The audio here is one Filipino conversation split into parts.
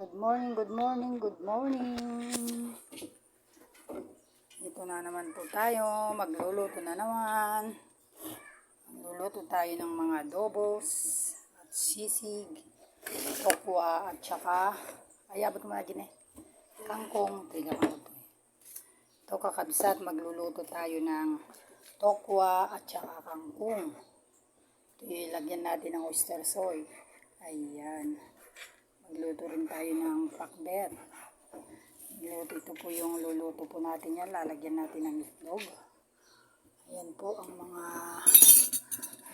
Good morning, good morning, good morning. Dito na naman po tayo. Magluluto na naman. Magluluto tayo ng mga adobos at sisig, tokwa at saka ayabot mo na din kangkong. Tiga mo ito. Ito kakabsat, magluluto tayo ng tokwa at saka kangkong. Ito ilagyan natin ng oyster soy. Ayan. Magluto rin tayo ng pakbet. Ito po yung luluto po natin yan. Lalagyan natin ng itlog. Ayan po ang mga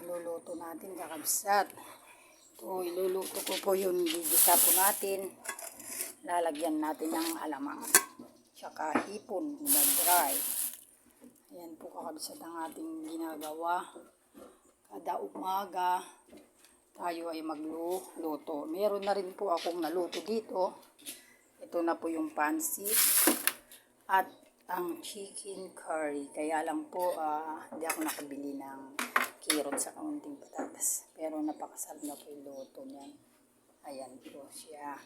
luluto natin kakabsat. Ito iluluto ko po yung gigisa po natin. Lalagyan natin ng alamang. Tsaka hipon na dry. Ayan po kakabsat ang ating ginagawa. Kada umaga tayo ay magluluto. Meron na rin po akong naluto dito. Ito na po yung pansit at ang chicken curry. Kaya lang po hindi ako nakabili ng kirot sa kaunting patatas. Pero napakasarap na po yung luto niyan. Ayan po siya.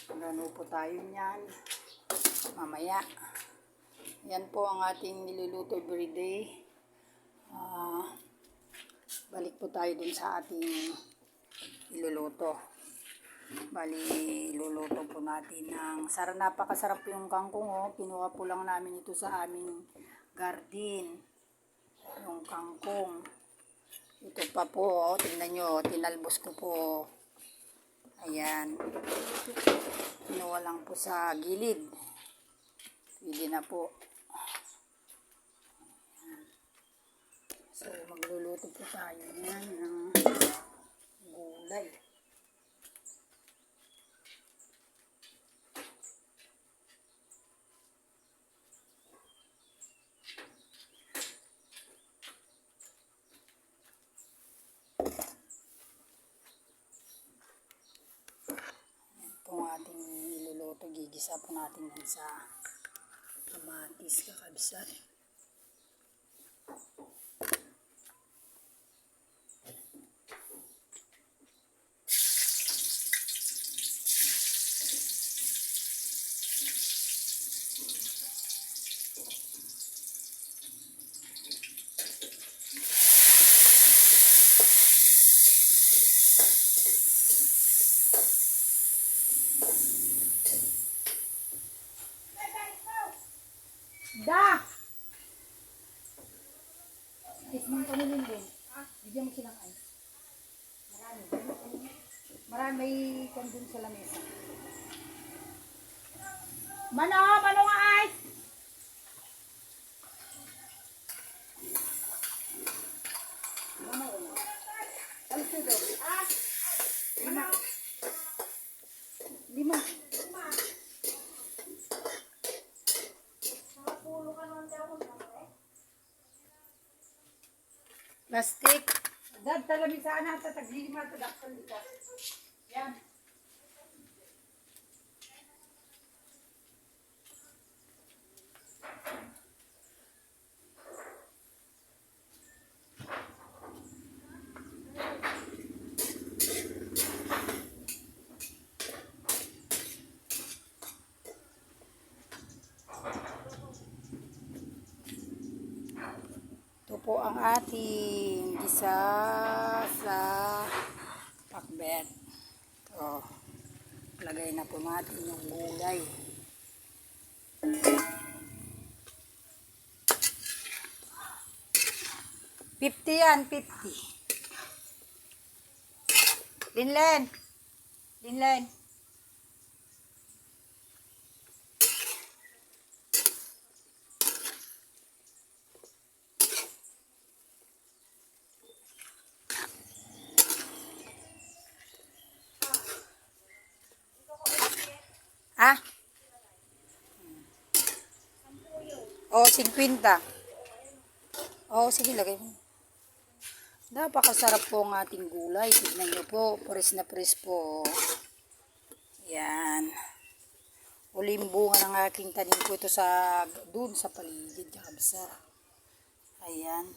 Magano po tayo niyan mamaya. Yan po ang ating niluluto everyday. Balik po tayo dun sa ating iluluto. Bali, iluluto po natin ng napakasarap yung kangkong. Kinuha po lang namin ito sa aming garden. Yung kangkong. Ito pa po, tingnan nyo, tinalbos ko po. Ayan. Kinuha lang po sa gilid. Pwede na po. So, magluluto po tayo yan ng gulay. Ito ang ating niluluto. Gigisa po natin yan sa kamatis kakabsat. Da! Ice mo kami din. Bigyan mo silang ice. Marami. Marami may kondun sa lamesa. Mano nga ice! Mano. Ano siya doon? Lima. Plastic. Dad, talabi sana sa taglima sa daktal dito. Yan. Ito po ang ating gisa sa pakbet. So, lagay na po natin yung gulay. $50 yan, $50. Linlen. O, 50. O, sige, lagay mo. Napakasarap po ang ating gulay. Tignan nyo po, pres na pres po. Yan. Uling bunga ng aking tanim po ito dun sa paligid. Kakabsa. Ayan.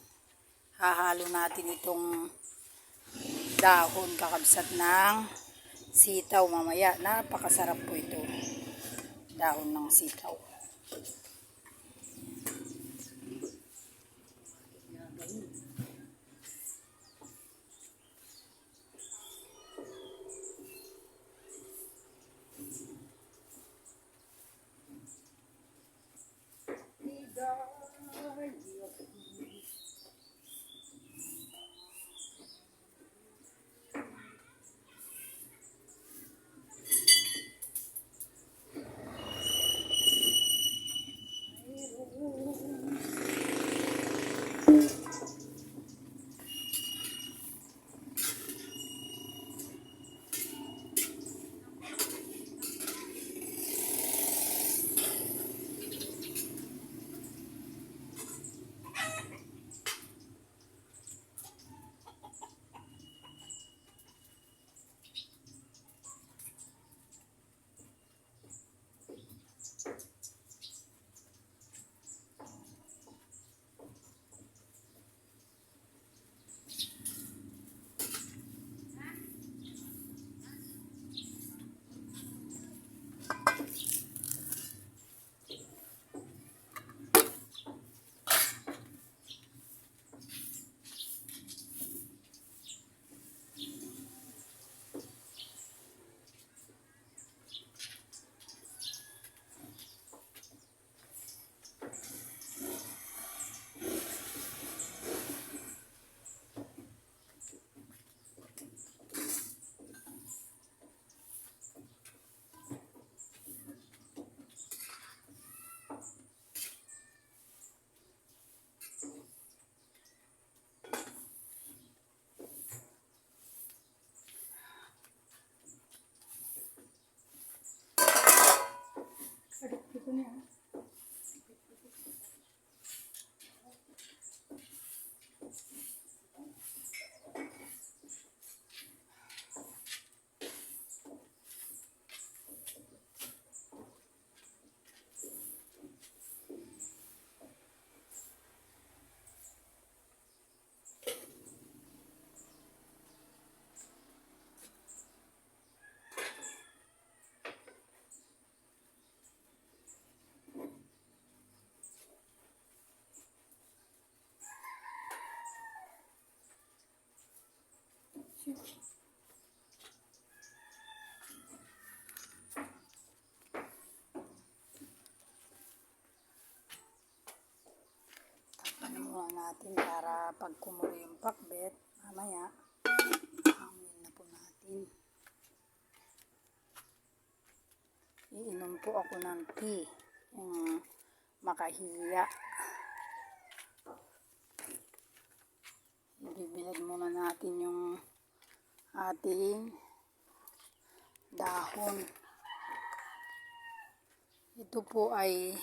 Hahalo natin itong dahon kakabsat ng sitaw mamaya. Napakasarap po ito. Dahon ng sitaw. Ito niya. Takpan muna natin para pag kumulo yung pakbet, mamaya, hangin na po natin. Iinom po ako ng tea, yung makahiya. Ibibilad muna natin yung ating dahon. Ito po ay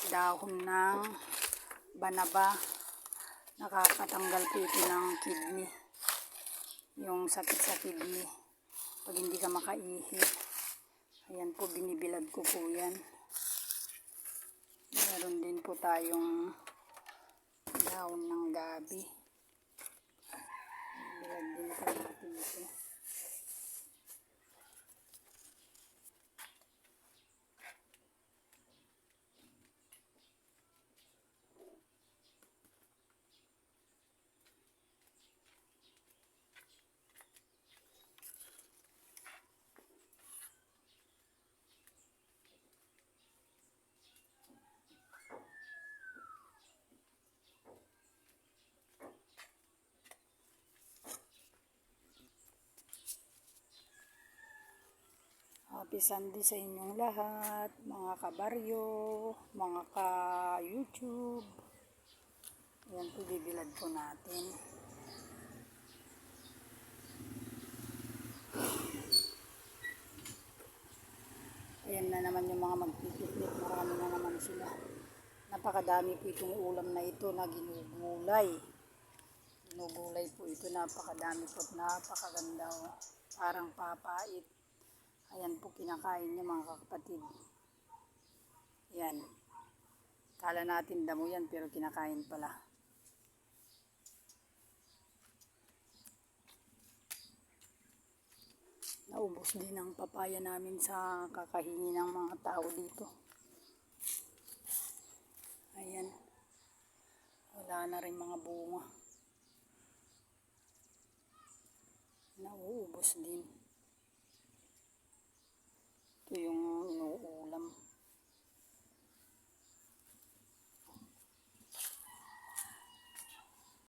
dahon ng banaba. Nakakatanggal po ito ng kidney. Yung sakit sa kidney. Pag hindi ka makaihi. Ayan po, binibilad ko po yan. Meron din po tayong dahon ng gabi. Bilad din po natin ito. Happy Sunday sa inyong lahat, mga kabaryo, mga ka-YouTube. Ayan po, bibilad po natin. Ayan na naman yung mga magpipiknik, marami na naman sila. Napakadami po itong ulam na ito na ginugulay. Ginugulay po ito, napakadami po at napakaganda. Parang papait. Ayan po, kinakain niya mga kapatid. Ayan. Kala natin damo yan pero kinakain pala. Naubos din ang papaya namin sa kakahingi ng mga tao dito. Ayan. Wala na rin mga bunga. Nauubos din.